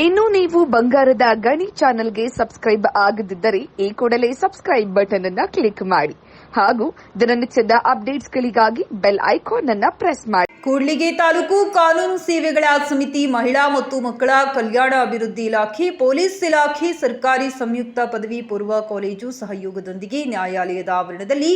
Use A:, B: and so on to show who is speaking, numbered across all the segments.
A: ಇನ್ನು ನೀವು ಬಂಗಾರದ ಗಣಿ ಚಾನೆಲ್ಗೆ ಸಬ್ಸ್ಕ್ರೈಬ್ ಆಗದಿದ್ದರೆ ಈ ಕೂಡಲೇ ಸಬ್ಸ್ಕ್ರೈಬ್ ಬಟನ್ ಅನ್ನು ಕ್ಲಿಕ್ ಮಾಡಿ ಹಾಗೂ ದಿನನಿತ್ಯದ ಅಪ್ಡೇಟ್ಸ್ಗಳಿಗಾಗಿ ಬೆಲ್ ಐಕಾನ್ ಅನ್ನು ಪ್ರೆಸ್ ಮಾಡಿ.
B: ಕೂಡ್ಲಿಗಿ ತಾಲೂಕು ಕಾನೂನು ಸೇವೆಗಳ ಸಮಿತಿ, ಮಹಿಳಾ ಮತ್ತು ಮಕ್ಕಳ ಕಲ್ಯಾಣ ಅಭಿವೃದ್ಧಿ ಇಲಾಖೆ, ಪೊಲೀಸ್ ಇಲಾಖೆ, ಸರ್ಕಾರಿ ಸಂಯುಕ್ತ ಪದವಿ ಪೂರ್ವ ಕಾಲೇಜು ಸಹಯೋಗದೊಂದಿಗೆ ನ್ಯಾಯಾಲಯದ ಆವರಣದಲ್ಲಿ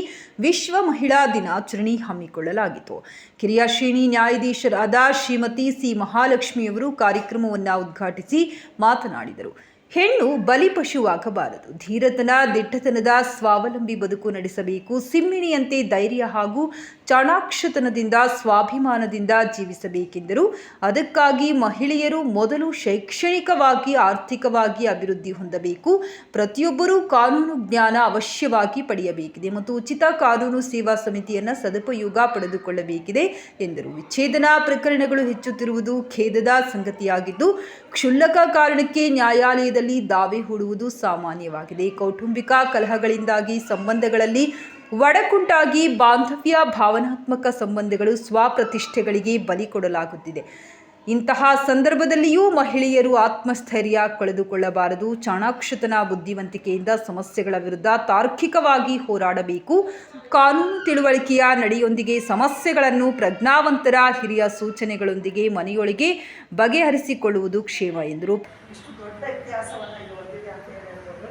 B: ವಿಶ್ವ ಮಹಿಳಾ ದಿನಾಚರಣೆ ಹಮ್ಮಿಕೊಳ್ಳಲಾಗಿತ್ತು. ಕಿರಿಯ ಶ್ರೇಣಿ ನ್ಯಾಯಾಧೀಶರಾದ ಶ್ರೀಮತಿ ಸಿ ಮಹಾಲಕ್ಷ್ಮಿಯವರು ಕಾರ್ಯಕ್ರಮವನ್ನು ಉದ್ಘಾಟಿಸಿ ಮಾತನಾಡಿದರು. ಹೆಣ್ಣು ಬಲಿಪಶುವಾಗಬಾರದು. ಧೀರತನ, ದಿಟ್ಟತನದ ಸ್ವಾವಲಂಬಿ ಬದುಕು ನಡೆಸಬೇಕು. ಸಿಂಹಿಣಿಯಂತೆ ಧೈರ್ಯ ಹಾಗೂ ಚಾಣಾಕ್ಷತನದಿಂದ ಸ್ವಾಭಿಮಾನದಿಂದ ಜೀವಿಸಬೇಕೆಂದರು. ಅದಕ್ಕಾಗಿ ಮಹಿಳೆಯರು ಮೊದಲು ಶೈಕ್ಷಣಿಕವಾಗಿ, ಆರ್ಥಿಕವಾಗಿ ಅಭಿವೃದ್ಧಿ ಹೊಂದಬೇಕು. ಪ್ರತಿಯೊಬ್ಬರೂ ಕಾನೂನು ಜ್ಞಾನ ಅವಶ್ಯವಾಗಿ ಪಡೆಯಬೇಕಿದೆ ಮತ್ತು ಉಚಿತ ಕಾನೂನು ಸೇವಾ ಸಮಿತಿಯನ್ನು ಸದುಪಯೋಗ ಪಡೆದುಕೊಳ್ಳಬೇಕಿದೆ ಎಂದರು. ವಿಚ್ಛೇದನ ಪ್ರಕರಣಗಳು ಹೆಚ್ಚುತ್ತಿರುವುದು ಖೇದದ ಸಂಗತಿಯಾಗಿದ್ದು, ಕ್ಷುಲ್ಲಕ ಕಾರಣಕ್ಕೆ ನ್ಯಾಯಾಲಯದಲ್ಲಿ ದಾವೆ ಹೂಡುವುದು ಸಾಮಾನ್ಯವಾಗಿದೆ. ಕೌಟುಂಬಿಕ ಕಲಹಗಳಿಂದಾಗಿ ಸಂಬಂಧಗಳಲ್ಲಿ ಒಡಕುಂಟಾಗಿ ಬಾಂಧವ್ಯ, ಭಾವನಾತ್ಮಕ ಸಂಬಂಧಗಳು, ಸ್ವಪ್ರತಿಷ್ಠೆಗಳಿಗೆ ಬಲಿ ಕೊಡಲಾಗುತ್ತಿದೆ. ಇಂತಹ ಸಂದರ್ಭದಲ್ಲಿಯೂ ಮಹಿಳೆಯರು ಆತ್ಮಸ್ಥೈರ್ಯ ಕಳೆದುಕೊಳ್ಳಬಾರದು. ಚಾಣಾಕ್ಷತನ, ಬುದ್ಧಿವಂತಿಕೆಯಿಂದ ಸಮಸ್ಯೆಗಳ ವಿರುದ್ಧ ತಾರ್ಕಿಕವಾಗಿ ಹೋರಾಡಬೇಕು. ಕಾನೂನು ತಿಳುವಳಿಕೆಯ ನಡೆಯೊಂದಿಗೆ ಸಮಸ್ಯೆಗಳನ್ನು ಪ್ರಜ್ಞಾವಂತರ ಹಿರಿಯ ಸೂಚನೆಗಳೊಂದಿಗೆ ಮನೆಯೊಳಗೆ ಬಗೆಹರಿಸಿಕೊಳ್ಳುವುದು ಕ್ಷೇಮ ಎಂದರು.
C: ಇಷ್ಟು ದೊಡ್ಡ ಇತಿಹಾಸವನ್ನು ಇದು ಹೊಂದಿದೆ ಅಂತ ಹೇಳ್ಬೋದು.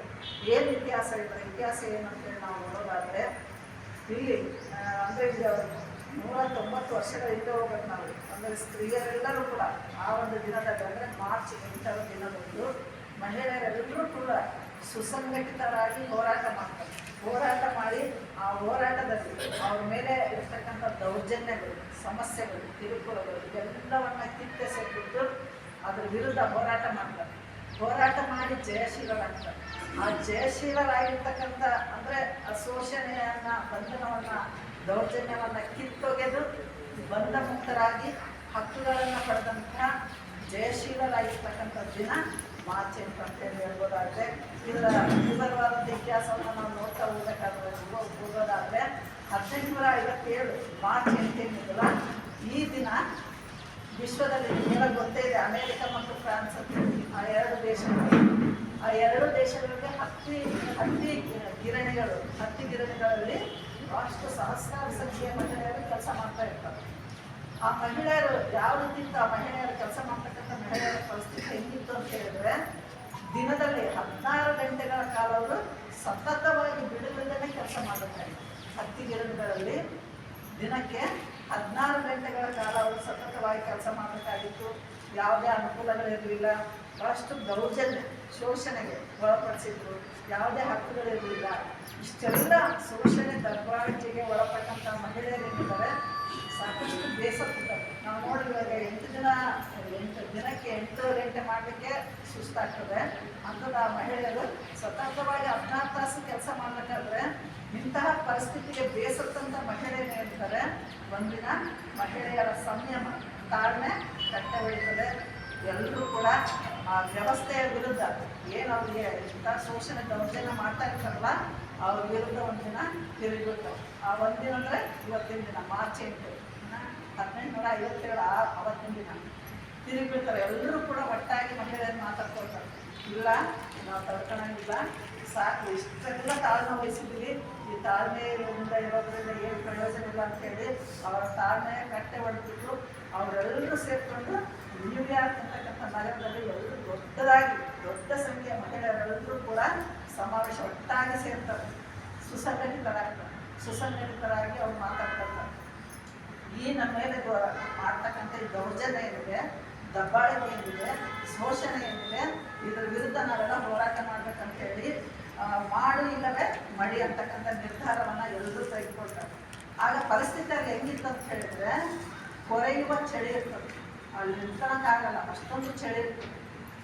C: ಏನು ಇತಿಹಾಸ ಇದ್ದಾರೆ, ಇತಿಹಾಸ ಏನಂತೇಳಿ ನಾವು ನೋಡೋದಾದರೆ ಇಲ್ಲಿ ಅಂದರೆ 190 ವರ್ಷಗಳ ಹಿಂದೆ ಹೋಗ್ಬೇಕು ನಾವು. ಅಂದರೆ ಸ್ತ್ರೀಯರೆಲ್ಲರೂ ಕೂಡ ಆ ಒಂದು ದಿನದಲ್ಲಿ ಅಂದರೆ ಮಾರ್ಚ್ 8ರ ದಿನದಂದು ಮಹಿಳೆಯರೆಲ್ಲರೂ ಕೂಡ ಸುಸಂಘಟಿತರಾಗಿ ಹೋರಾಟ ಮಾಡ್ತಾರೆ. ಹೋರಾಟ ಮಾಡಿ ಆ ಹೋರಾಟದಲ್ಲಿ ಅವ್ರ ಮೇಲೆ ಇರ್ತಕ್ಕಂಥ ದೌರ್ಜನ್ಯಗಳು, ಸಮಸ್ಯೆಗಳು, ಕಿರುಕುಳಗಳು ಇವೆಲ್ಲವನ್ನು ಕಿತ್ತೆಸೆಬಿಟ್ಟು ಅದರ ವಿರುದ್ಧ ಹೋರಾಟ ಮಾಡ್ತಾರೆ. ಹೋರಾಟ ಮಾಡಿ ಜಯಶೀಲರಾಗ್ತಾರೆ. ಆ ಜಯಶೀಲರಾಗಿರ್ತಕ್ಕಂಥ ಅಂದರೆ ಆ ಶೋಷಣೆಯನ್ನು, ಬಂಧನವನ್ನು, ದೌರ್ಜನ್ಯವನ್ನು ಕಿತ್ತೊಗೆದು ಬಂಧ ಮುಕ್ತರಾಗಿ ಹಕ್ಕುಗಳನ್ನು ಪಡೆದಂತಹ ಜಯಶೀಲರಾಗಿರ್ತಕ್ಕಂಥ ದಿನ ಮಾರ್ಚ್ 8 ಅಂತೇಳಿ ಹೇಳ್ಬೋದಾದರೆ, ಇದರ ವಿವರವಾದಂಥ ಇತಿಹಾಸವನ್ನು ನಾವು ನೋಡ್ತಾ ಹೋಗೋದಾದರೆ 1857 ಮಾರ್ಚ್ 8 ಈ ದಿನ ವಿಶ್ವದಲ್ಲಿ ನಿಮಗೆ ಗೊತ್ತೇ ಇದೆ, ಅಮೇರಿಕ ಮತ್ತು ಫ್ರಾನ್ಸ್ ಆ ಎರಡು ದೇಶಗಳಿಗೆ ಹತ್ತಿ ಗಿರಣಿಗಳಲ್ಲಿ ಅಷ್ಟು ಸಹಸ್ರಾರು ಸಂಖ್ಯೆಯ ಮಹಿಳೆಯರು ಕೆಲಸ ಮಾಡ್ತಾ ಇರ್ತಾರೆ. ಆ ಮಹಿಳೆಯರು ಯಾವ ರೀತಿ ಆ ಮಹಿಳೆಯರು ಕೆಲಸ ಮಾಡ್ತಕ್ಕಂಥ ಮಹಿಳೆಯರ ಪರಿಸ್ಥಿತಿ ಹೆಂಗಿತ್ತು ಅಂತ ಹೇಳಿದ್ರೆ, ದಿನದಲ್ಲಿ 16 ಗಂಟೆಗಳ ಕಾಲ ಅವರು ಸತತವಾಗಿ ಬಿಡುವಿಲ್ಲದೆ ಕೆಲಸ ಮಾಡುತ್ತಾರೆ. ಹತ್ತಿ ಗಿರಣಿಗಳಲ್ಲಿ ದಿನಕ್ಕೆ 16 ಗಂಟೆಗಳ ಕಾಲ ಅವರು ಸತತವಾಗಿ ಕೆಲಸ ಮಾಡಬೇಕಾಗಿತ್ತು. ಯಾವುದೇ ಅನುಕೂಲಗಳಿರಲಿಲ್ಲ. ಭಾಳಷ್ಟು ದೌರ್ಜನ್ಯ, ಶೋಷಣೆಗೆ ಒಳಪಡಿಸಿದ್ರು. ಯಾವುದೇ ಹಕ್ಕುಗಳಿರಲಿಲ್ಲ. ಇಷ್ಟೆಲ್ಲ ಶೋಷಣೆ, ದಬ್ಬಾಳಿಕೆಗೆ ಒಳಪಟ್ಟಂಥ ಮಹಿಳೆಯರೇನಿದ್ದಾರೆ ಸಾಕಷ್ಟು ಬೇಸತ್ತಿದ್ದಾರೆ. ನಾವು ನೋಡಿದಾಗ 8 ದಿನಕ್ಕೆ 8 ಗಂಟೆ ಮಾಡಲಿಕ್ಕೆ ಸುಸ್ತಾಗ್ತದೆ. ಅಂಥದ್ದು ಆ ಮಹಿಳೆಯರು ಸತತವಾಗಿ 16 ತಾಸು ಕೆಲಸ ಮಾಡಬೇಕಾದ್ರೆ ಇಂತಹ ಪರಿಸ್ಥಿತಿಗೆ ಬೇಸತ್ತಂಥ ಮಹಿಳೆಯರು ಹೇಳ್ತಾರೆ, ಒಂದಿನ ಮಹಿಳೆಯರ ಸಂಯಮ, ತಾಳ್ಮೆ ಕಟ್ಟೆ ಹೊಡಿತದೆ. ಎಲ್ಲರೂ ಕೂಡ ಆ ವ್ಯವಸ್ಥೆಯ ವಿರುದ್ಧ ಏನು ಅವರಿಗೆ ಇಂಥ ಶೋಷಣೆ, ದೌರ್ಜನ್ಯ ಮಾಡ್ತಾ ಇರ್ತಾರಲ್ಲ ಅವ್ರ ವಿರುದ್ಧ ಒಂದಿನ ತಿರುಗಿಬಿಡ್ತಾರೆ. ಆ ಒಂದಿನ ಅಂದರೆ ಇವತ್ತಿನ ದಿನ ಮಾರ್ಚ್ 8, 1857 ಅವತ್ತಿನ ದಿನ ತಿರುಗಿಬಿಡ್ತಾರೆ. ಎಲ್ಲರೂ ಕೂಡ ಒಟ್ಟಾಗಿ ಮಹಿಳೆಯರು ಮಾತಾಡ್ಕೊಳ್ತಾರೆ, ಇಲ್ಲ ನಾವು ತಡ್ಕೊಳ್ಳೋಂಗಿಲ್ಲ, ಸಾಕು, ಇಷ್ಟೆಲ್ಲ ತಾಳ್ಮೆ ವಹಿಸಿದ್ದೀವಿ, ಈ ತಾಳ್ಮೆಯಿಂದ ಇರೋದ್ರಿಂದ ಏನು ಪ್ರಯೋಜನ ಇಲ್ಲ ಅಂತೇಳಿ ಅವರ ತಾಳ್ಮೆ ಕಟ್ಟೆ ಹೊಡೆದ್ಬಿಟ್ಟು ಅವರೆಲ್ಲರೂ ಸೇರಿಕೊಂಡು ನ್ಯೂಯಾರ್ಕ್ ಅಂತಕ್ಕಂಥ ನಗರದಲ್ಲಿ ಎಲ್ಲರೂ ದೊಡ್ಡ ಸಂಖ್ಯೆಯ ಮಹಿಳೆಯರೆಲ್ಲರೂ ಕೂಡ ಸಮಾವೇಶ ಒಟ್ಟಾಗಿ ಸೇರ್ತಾರೆ. ಸುಸಂಘಟಿತರಾಗಿ ಅವ್ರು ಮಾತಾಡ್ಕೊಳ್ತಾರೆ. ಈ ನಮ್ಮ ಮೇಲೆ ಮಾಡ್ತಕ್ಕಂಥ ಈ ದೌರ್ಜನ್ಯ ಏನಿದೆ, ದಬ್ಬಾಳಿಕೆ ಏನಿದೆ, ಶೋಷಣೆ ಏನಿದೆ, ಇದರ ವಿರುದ್ಧ ನಾವೆಲ್ಲ ಹೋರಾಟ ಮಾಡ್ಬೇಕಂತೇಳಿ ಮಾಡು ಇಲ್ಲವೇ ಮಡಿ ಅಂತಕ್ಕಂಥ ನಿರ್ಧಾರವನ್ನು ಎಲ್ಲರೂ ತೆಗೆದುಕೊಳ್ತಾರೆ. ಆಗ ಪರಿಸ್ಥಿತಿಯಲ್ಲಿ ಹೆಂಗಿತ್ತು ಅಂತ ಹೇಳಿದ್ರೆ, ಕೊರೆಯುವ ಚಳಿ ಇರ್ತದೆ, ಅಲ್ಲಿ ನಿಂತ್ಕೊಳ್ಳೋಕ್ಕಾಗಲ್ಲ, ಅಷ್ಟೊಂದು ಚಳಿ ಇರ್ತದೆ.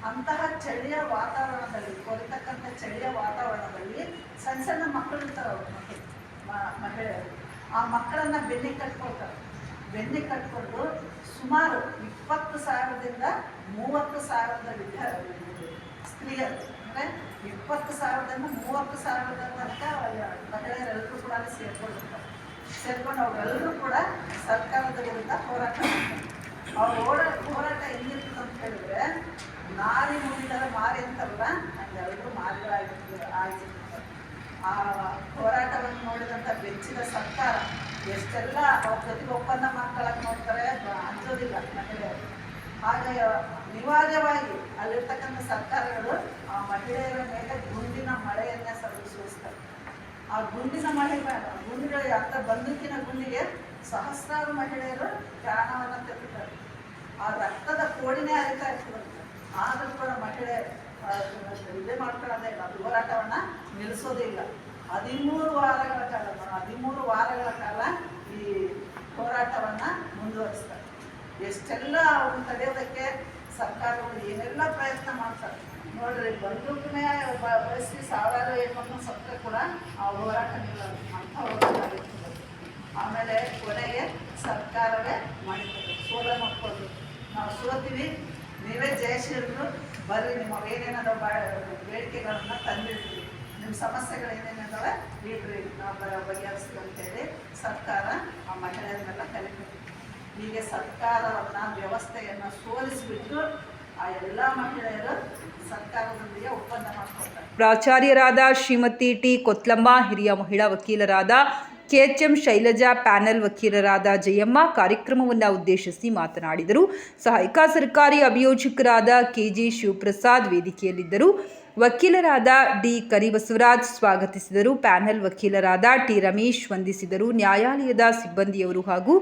C: ಅಂತಹ ಚಳಿಯ ವಾತಾವರಣದಲ್ಲಿ, ಕೊರಿತಕ್ಕಂಥ ಚಳಿಯ ವಾತಾವರಣದಲ್ಲಿ ಸಣ್ಣ ಸಣ್ಣ ಮಕ್ಕಳು ಇರ್ತಾರೆ. ಅವ್ರ ಮಹಿಳೆಯರು ಆ ಮಕ್ಕಳನ್ನು ಬೆನ್ನಿಗೆ ಕಟ್ಕೊಂಡು ಸುಮಾರು 20,000ದಿಂದ 30,000 ಸ್ತ್ರೀಯರು, ಅಂದರೆ 20,000ದಿಂದ 30,000 ತನಕ ಮಹಿಳೆಯರೆಲ್ಲರೂ ಕೂಡ ಸೇರ್ಕೊಂಡು ಅವರೆಲ್ಲರೂ ಕೂಡ ಸರ್ಕಾರದ ವಿರುದ್ಧ ಹೋರಾಟ ಮಾಡ್ತಾರೆ. ಅವ್ರ ಹೋರಾಟ ಹೆಂಗಿರ್ತದೆ ಅಂತ ಹೇಳಿದ್ರೆ, ನಾರಿ ಅನಿವಾರ್ಯವಾಗಿ ಅಲ್ಲಿರ್ತಕ್ಕಂಥ ಸರ್ಕಾರಗಳು ಆ ಮಹಿಳೆಯರ ಮೇಲೆ ಗುಂಡಿನ ಮಳೆಯನ್ನೇ ಸುರಿಸ್ತಾರೆ. ಆ ಗುಂಡಿನ ಮಳೆ ಗುಂಡಿಗಳಿಗೆ ಅಂತ ಬಂದೂಕಿನ ಗುಂಡಿಗೆ ಸಹಸ್ರಾರು ಮಹಿಳೆಯರು ಪ್ರಾಣವನ್ನು ತೆಗೆದುತ್ತಾರೆ. ಆ ರಕ್ತದ ಕೋಡಿನೇ ಹರಿತಾ ಇರ್ತದಂತೆ. ಆದರೂ ಕೂಡ ಮಹಿಳೆ ಇದೇ ಮಾಡ್ಕೊಳ್ಳೋದೇ ಇಲ್ಲ, ಹೋರಾಟವನ್ನು ನಿಲ್ಲಿಸೋದೇ ಇಲ್ಲ. 13 ವಾರಗಳ ಕಾಲ ಈ ಹೋರಾಟವನ್ನು ಮುಂದುವರಿಸ್ತಾರೆ. ಎಷ್ಟೆಲ್ಲ ಅವ್ರನ್ನ ತಡೆಯೋದಕ್ಕೆ ಸರ್ಕಾರಗಳು ಏನೆಲ್ಲ ಪ್ರಯತ್ನ ಮಾಡ್ತಾರೆ ನೋಡ್ರಿ. ಬಂದೂಕನೇ ಬಳಸಿ ಸಾವಿರಾರು ಹೆಣ್ಮಕ್ಳು ಸತ್ತರೆ ಕೂಡ ಆ ಹೋರಾಟ ನಿಲ್ಲೋದು ಅಂತ ಹೋರಾಟ ಆಗಿರ್ತದೆ. ಆಮೇಲೆ ಕೊನೆಗೆ ಸರ್ಕಾರವೇ ಮಾಡಿರ್ತದೆ, ಸೋಲ ಮಾಡ್ಕೊಂಡು ನಾವು ಸೋತೀವಿ, ನೀವೇ ಜಯಶೀಲರು, ಬರ್ರಿ ನಿಮ್ಮ ಏನೇನಾದ ಬೇಡಿಕೆಗಳನ್ನ ತಂದಿರ್ತೀವಿ, ನಿಮ್ಮ ಸಮಸ್ಯೆಗಳು ಏನೇನಿದಾವೆ ಇಡ್ರಿ, ನಾವು ಬಗೆಹರಿಸ್ತೀವಿ ಅಂತೇಳಿ ಸರ್ಕಾರ ಆ ಮಹಿಳೆಯರನ್ನೆಲ್ಲ ಕಲಿತೀವಿ. ಹೀಗೆ ಸರ್ಕಾರವನ್ನು ವ್ಯವಸ್ಥೆಯನ್ನು ಸೋಲಿಸಿಬಿಟ್ಟು ಆ ಎಲ್ಲ ಮಹಿಳೆಯರು ಸರ್ಕಾರದೊಂದಿಗೆ ಒಪ್ಪಂದ ಮಾಡಿಕೊಳ್ತಾರೆ.
B: ಪ್ರಾಚಾರ್ಯರಾದ ಶ್ರೀಮತಿ ಟಿ ಕೊತ್ಲಮ್ಮ, ಹಿರಿಯ ಮಹಿಳಾ ವಕೀಲರಾದ KHM ಶೈಲಜಾ, ಪ್ಯಾನೆಲ್ ವಕೀಲರಾದ ಜಯಮ್ಮ ಕಾರ್ಯಕ್ರಮವನ್ನು ಉದ್ದೇಶಿಸಿ ಮಾತನಾಡಿದರು. ಸಹಾಯಕ ಸರ್ಕಾರಿ ಅಭಿಯೋಜಕರಾದ KG ಶಿವಪ್ರಸಾದ್ ವೇದಿಕೆಯಲ್ಲಿದ್ದರು. ವಕೀಲರಾದ ಡಿ ಕರಿಬಸವರಾಜ್ ಸ್ವಾಗತಿಸಿದರು. ಪ್ಯಾನೆಲ್ ವಕೀಲರಾದ ಟಿ ರಮೇಶ್ ವಂದಿಸಿದರು. ನ್ಯಾಯಾಲಯದ ಸಿಬ್ಬಂದಿಯವರು ಹಾಗೂ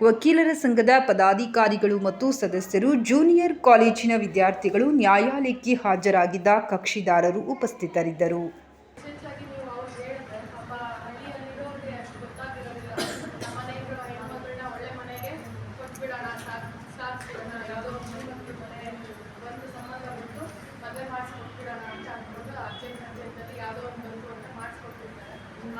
B: ವಕೀಲರ ಸಂಘದ ಪದಾಧಿಕಾರಿಗಳು ಮತ್ತು ಸದಸ್ಯರು, ಜೂನಿಯರ್ ಕಾಲೇಜಿನ ವಿದ್ಯಾರ್ಥಿಗಳು, ನ್ಯಾಯಾಲಯಕ್ಕೆ ಹಾಜರಾಗಿದ್ದ ಕಕ್ಷಿದಾರರು ಉಪಸ್ಥಿತರಿದ್ದರು.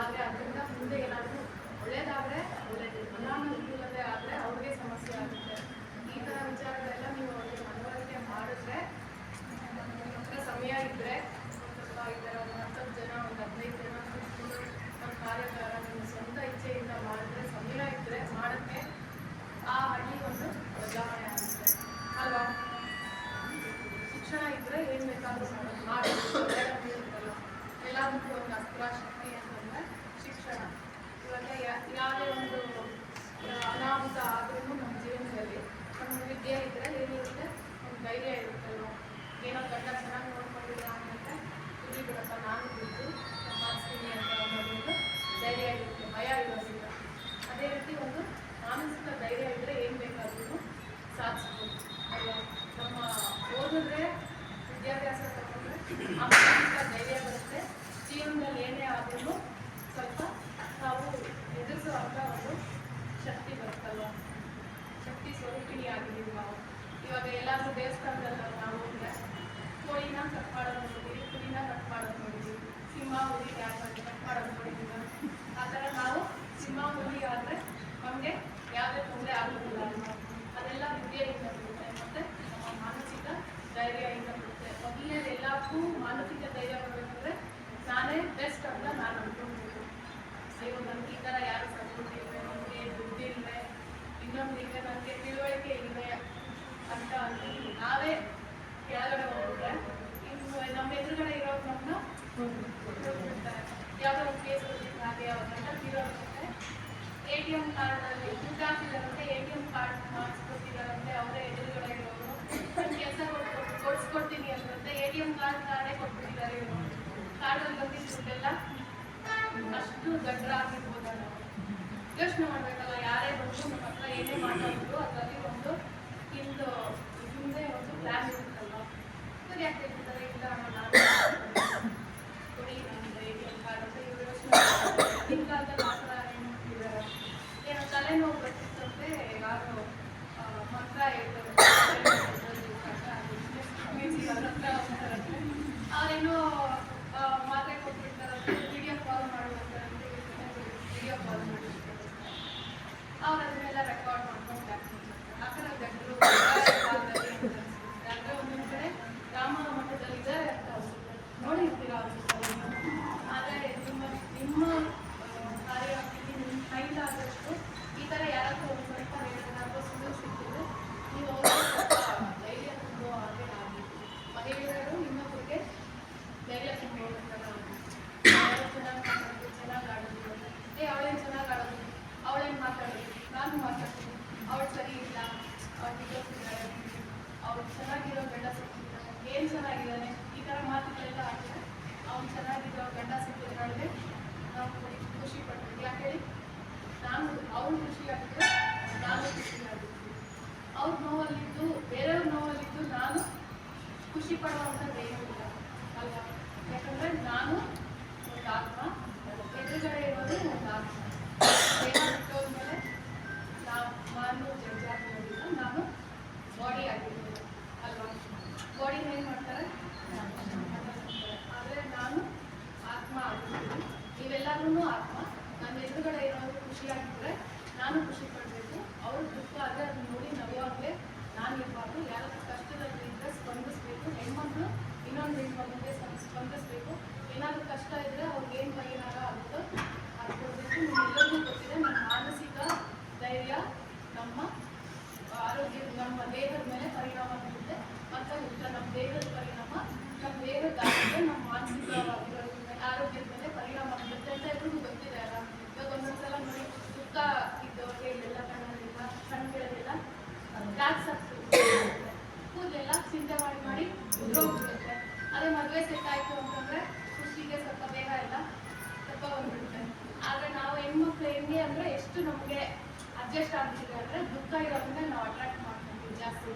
D: ಆದರೆ ಅದರಿಂದ ಮುಂದೆ ಏನಾದರೂ ಒಳ್ಳೇದಾದರೆ ಒಳ್ಳೇದು, ಅನಾನುಕೂಲತೆ ಆದರೆ ಅವ್ರಿಗೆ ಸಮಸ್ಯೆ ಆಗುತ್ತೆ. ಈ ಥರ ವಿಚಾರಗಳೆಲ್ಲ ನೀವು ಅವ್ರಿಗೆ ಮನವರಿಕೆ ಮಾಡಿದ್ರೆ, ನಿಮ್ಮ ಹತ್ರ ಸಮಯ ಇದ್ದರೆ ಸ್ವಲ್ಪ ಈ ಥರ ಒಂದು 10 ಜನ, ಒಂದು 15 ಜನ ಕೂತ್ಕೊಂಡು ಒಂದು ಕಾರ್ಯಾಗಾರ ನಿಮ್ಮ ಸ್ವಂತ ಇಚ್ಛೆಯಿಂದ ಮಾಡಿದ್ರೆ, ಸಮಯ ಇದ್ದರೆ ಮಾಡೋಕ್ಕೆ ಆ ಹಳ್ಳಿ ಒಂದು ಬದಲಾವಣೆ ಆಗುತ್ತೆ ಅಲ್ವಾ? ಶಿಕ್ಷಣ ಇದ್ದರೆ ಏನು ಬೇಕಾದರೂ ಮಾಡಬೇಕು. ಎಲ್ಲದಕ್ಕೂ ಒಂದು ಅಸ್ತ್ರ ಶಕ್ತಿ ಅಂತಂದರೆ ಶಿಕ್ಷಣ. ಇವಾಗ ಯಾವುದೇ ಒಂದು ಅನಾಹುತ ಆದ್ರೂ ನಮ್ಮ ಜೀವನದಲ್ಲಿ ನಮ್ಮ ವಿದ್ಯೆ ಇದ್ದರೆ ಏನಿರುತ್ತೆ, ಒಂದು ಧೈರ್ಯ ಇರುತ್ತಲ್ವ. ಏನೋ ಗಂಡ ಚೆನ್ನಾಗಿ ನೋಡ್ಕೊಂಡಿಲ್ಲ ಅಂದರೆ ಇಲ್ಲಿ ಬಿಡಪ್ಪ ನಾನು ಬಿಟ್ಟು ಮಾಡ್ತೀನಿ ಅಂತ ಅನ್ನೋದು ಧೈರ್ಯ ಇರುತ್ತೆ, ಭಯ ಇರೋದಿಲ್ಲ. ಅದೇ ರೀತಿ ಒಂದು ಮಾನಸಿಕ ಧೈರ್ಯ ಇದ್ದರೆ ಏನು ಬೇಕಾದ್ರೂ ಸಾಧಿಸ್ಬೋದು ಅಲ್ವಾ? ನಮ್ಮ ಓದಿದ್ರೆ ವಿದ್ಯಾಭ್ಯಾಸ ತಗೊಂಡ್ರೆ ಆ ಮಾನಸಿಕ ಧೈರ್ಯ ಬರುತ್ತೆ. ಜೀವನದಲ್ಲಿ ಏನೇ ಆದ್ರೂ ಸ್ವಲ್ಪ ನಾವು ಎದುರಿಸುವಂಥ ಒಂದು ಶಕ್ತಿ ಬರುತ್ತಲ್ವ, ಶಕ್ತಿ ಸ್ವರೂಪಿಣಿ ಆಗಿದ್ದೀವಿ ನಾವು. ಇವಾಗ ಎಲ್ಲಾದರೂ ದೇವಸ್ಥಾನದಲ್ಲಿ ನಾವು ಹೋದರೆ ಕೋಳಿನ ಕಟ್ ಮಾಡೋದು ನೋಡಿದ್ದೀವಿ, ಕುರಿನ ಕಟ್ ಮಾಡೋದು ನೋಡಿದ್ದೀವಿ, ಸಿಂಹ ಹುಲಿ ಕಟ್ ಮಾಡೋದು ನೋಡಿದ್ದೀವಿ. ಆ ಥರ ನಾವು ಸಿಂಹ ಹುಲಿ ಆದರೆ ನಮಗೆ ಯಾವುದೇ ತೊಂದರೆ ಆಗೋದಿಲ್ಲ ಅಲ್ವಾ? ಅದೆಲ್ಲ ವಿದ್ಯೆಯಿಂದ ಬರುತ್ತೆ ಮತ್ತು ನಮ್ಮ ಮಾನಸಿಕ ಧೈರ್ಯದಿಂದ ಬರುತ್ತೆ. ಮೊದಲನೇದು ಎಲ್ಲಕ್ಕೂ ಮಾನಸಿಕ ಧೈರ್ಯ ಬರಬೇಕಂದ್ರೆ ನಾನೇ ಬೆಸ್ಟ್ ಅಂತ ನಾನು ಅನ್ಕೊಳ್ಬೇಕು. ಅಯ್ಯೋ ನನಗೆ ಈ ಥರ ಯಾರು ಸಪೋರ್ಟ್ ಇಲ್ಲವೆ, ನನಗೆ ದುಡ್ಡಿಲ್ಲವೆ, ಇನ್ನೊಂದಿಗೆ ನನಗೆ ತಿಳುವಳಿಕೆ ಇಲ್ಲವೆ ಅಂತ ಅಂದ್ಕೊಂಡು ನಾವೇ ಕೆಳಗಡೆ ಹೋಗ್ಬಿಟ್ರೆ ಇನ್ನು ನಮ್ಮ ಎದುರುಗಡೆ ಇರೋರು ನಮ್ಮನ್ನ ಹೋಗ್ಬಿಡ್ತಾರೆ. ಯಾವುದೋ ಒಂದು ಕೇಸ್ ಹಾಗೆ ಅವ್ರನ್ನ ತೀರೋಗುತ್ತೆ. ATM ಕಾರ್ಡಲ್ಲಿ ದುಡ್ಡು ಹಾಕಿದಾರಂತೆ, ATM ಕಾರ್ಡ್ ಮಾಡಿಸ್ಕೊಟ್ಟಿದ್ದಾರಂತೆ, ಅವರೇ ಎದುರುಗಡೆ ಇರೋರು ಕೆಲಸ ಕೊಡಿಸ್ಕೊಡ್ತೀನಿ ಅಂತಂತೆ ATM ಕಾರ್ಡೇ ಕೊಟ್ಬಿಟ್ಟಿದ್ದಾರೆ. ಇವರು ಕಾರ್ಡಲ್ಲಿ ಬಂದಿದ್ದು ದುಡ್ಡೆಲ್ಲ ಅಷ್ಟು ದಡ್ಡ ಆಗಿರ್ಬೋದ. ನಾವು ಯೋಚನೆ ಮಾಡಬೇಕಲ್ಲ, ಯಾರೇ ಬಂದು ನಮ್ಮ ಹತ್ರ ಏನೇ ಮಾತಾಡಿದ್ರು ಅದರಲ್ಲಿ ಒಂದು ಹಿಂದೆ ಒಂದು ಪ್ಲ್ಯಾನ್ ಇರುತ್ತಲ್ವ. ಇವ್ರು ಯಾಕೆ ಹೇಳ್ತಿದ್ದಾರೆ, ಇಲ್ಲ ನಾನು ಕೊಡಿ ನಮ್ಮದು ATM ಕಾರ್ಡ್ ಅಂತ ಇವರು ಯೋಚನೆ ಮಾಡ್ತಾರೆ. ಹಿಂದಿನ ಕಾಲದಲ್ಲಿ ಆ ಥರ ಏನಿದ್ದಾರೆ, ಏನೋ ತಲೆನೋವು ಬರ್ತಿತ್ತಂತೆ, ಯಾರು ಮಂತ್ರ ಹೇಳ್ತಾರೆ ಅವರೇನೋ ಮಾತ್ರೆ ಕೊಟ್ಬಿಡ್ತಾರಂತೆ, ವಿಡಿಯೋ ಕಾಲ್ ಮಾಡುವಂತಾರಂತೆ, ವಿಡಿಯೋ ಕಾಲ್ ಮಾಡಿರ್ತಾರೆ. ಅವ್ರು ಅದನ್ನೆಲ್ಲ ರೆಕಾರ್ಡ್ ಮಾಡ್ಕೊಂಡು ಆ ಥರ ಗಡ್ರು ಅಂದರೆ ಒಂದೊಂದು ಕಡೆ ರಾಮನ ಮಠದಲ್ಲಿ ಇದ್ದಾರೆ ಅಂತ ಅನ್ಸುತ್ತೆ. ಚೆನ್ನಾಗಿದ್ದಾನೆ ಈ ಥರ ಮಾತುಗಳೆಲ್ಲ ಆಗಿದೆ. ಅವ್ನು ಚೆನ್ನಾಗಿದ್ದ ಗಂಡ ಸಿಕ್ಕಿದ್ರೆ ನಾವು ಖುಷಿ ಪಡ್ತೀವಿ. ಯಾಕೆ ಹೇಳಿ, ನಾನು ಅವ್ರು ಖುಷಿಯಾಗಿದ್ದರೆ ನಾನು ಖುಷಿಯಾಗಿರ್ತೀನಿ. ಅವ್ರ ನೋವಲ್ಲಿದ್ದು ಬೇರೆಯವ್ರ ನೋವಲ್ಲಿದ್ದು ನಾನು ಖುಷಿ ಪಡುವಂಥದ್ದು ಏನೂ ಇಲ್ಲ ಅಲ್ವಾ? ಯಾಕಂದರೆ ನಾನು ಒಂದು ಆತ್ಮ, ಎದುರುಗಡೆ ಇರೋದು ಒಂದು ಆತ್ಮ. ದೇಹ ಬಿಟ್ಟೋದ್ಮೇಲೆ ನಾನು ಜಡ್ಜಾಗಿರೋದಿಲ್ಲ, ನಾನು ಬಾಡಿ ಆಗಿರ್ತೀನಿ ಅಲ್ವಾ? ಬಾಡಿ ಏನು ಮಾಡ್ತಾರೆ, ಆದರೆ ನಾನು ಆತ್ಮ ಆಗಿರ್ತೀನಿ. ನೀವೆಲ್ಲರೂ ಆತ್ಮ. ನನ್ನ ಎದುರುಗಡೆ ಇರೋದು ಖುಷಿಯಾಗಿದ್ದರೆ ನಾನು ಖುಷಿ ಪಡಬೇಕು. ಅವ್ರ ದುಃಖ ಆದರೆ ಅದನ್ನ ನೋಡಿ ನವೆಯೋಂಗೆ ನಾನು ಇರಬಾರ್ದು. ಯಾರ ಕಷ್ಟದಲ್ಲಿ ಇದ್ದರೆ ಸ್ಪಂದಿಸಬೇಕು. ಹೆಣ್ಮಕ್ಳು ಇನ್ನೊಂದು ಹೆಣ್ಮಕ್ಳಿಗೆ ಸ್ಪಂದಿಸಬೇಕು. ಏನಾದರೂ ಕಷ್ಟ ಇದ್ದರೆ ಅವ್ರಿಗೆ ಏನು ಪರಿಹಾರ ಆಗುತ್ತೋ ಅದು ಕೊಡಬೇಕು. ನಿಮ್ಮೆಲ್ಲರಿಗೂ ಗೊತ್ತಿದೆ, ನಮ್ಮ ಮಾನಸಿಕ ಧೈರ್ಯ ನಮ್ಮ ಆರೋಗ್ಯ, ನಮ್ಮ ದೇಹದ ಮೇಲೆ ಪರಿಣಾಮ ಬೀರುತ್ತೆ. ಮತ್ತು ನಮ್ಮ ದೇಹದ ಪರಿಣಾಮ ನಮ್ಮ ದೇಹದ ನಮ್ಮ ಮಾನಸಿಕ ಆರೋಗ್ಯದ ಮೇಲೆ ಪರಿಣಾಮ ಬೀರುತ್ತೆ ಅಂತ ಎಲ್ರಿಗೂ ಗೊತ್ತಿದೆ ಅಲ್ಲ. ಇವಾಗ ಒಂದೊಂದ್ಸಲ ನೋಡಿ ದುಃಖ ಇದ್ದವ್ರಿಗೆ ಇಲ್ಲೆಲ್ಲ ಕಣ್ಣಿಗೆಲ್ಲ ಡಾರ್ಕ್ಸ್ ಆಗ್ತದೆ, ಕೂದಲೆಲ್ಲ ಚಿಂತೆ ಮಾಡಿ ಉದ್ರೋಗ್ಬಿಡುತ್ತೆ. ಅದೇ ಮದುವೆ ಸೆಟ್ ಆಯಿತು ಅಂತಂದರೆ ಖುಷಿಗೆ ಸ್ವಲ್ಪ ದೇಹ ಎಲ್ಲ ಸ್ವಲ್ಪ ಬಂದ್ಬಿಡುತ್ತೆ. ಆದರೆ ನಾವು ಹೆಣ್ಮಕ್ಳು ಹೆಂಗೆ ಅಂದರೆ ಎಷ್ಟು ನಮಗೆ ಅಡ್ಜಸ್ಟ್ ಆಗ್ಬಿಟ್ಟಿದೆ ಅಂದರೆ ದುಃಖ ಇರೋದ್ರಿಂದ ನಾವು ಅಟ್ರಾಕ್ಟ್ ಮಾಡ್ಕೊಂತೀವಿ ಜಾಸ್ತಿ.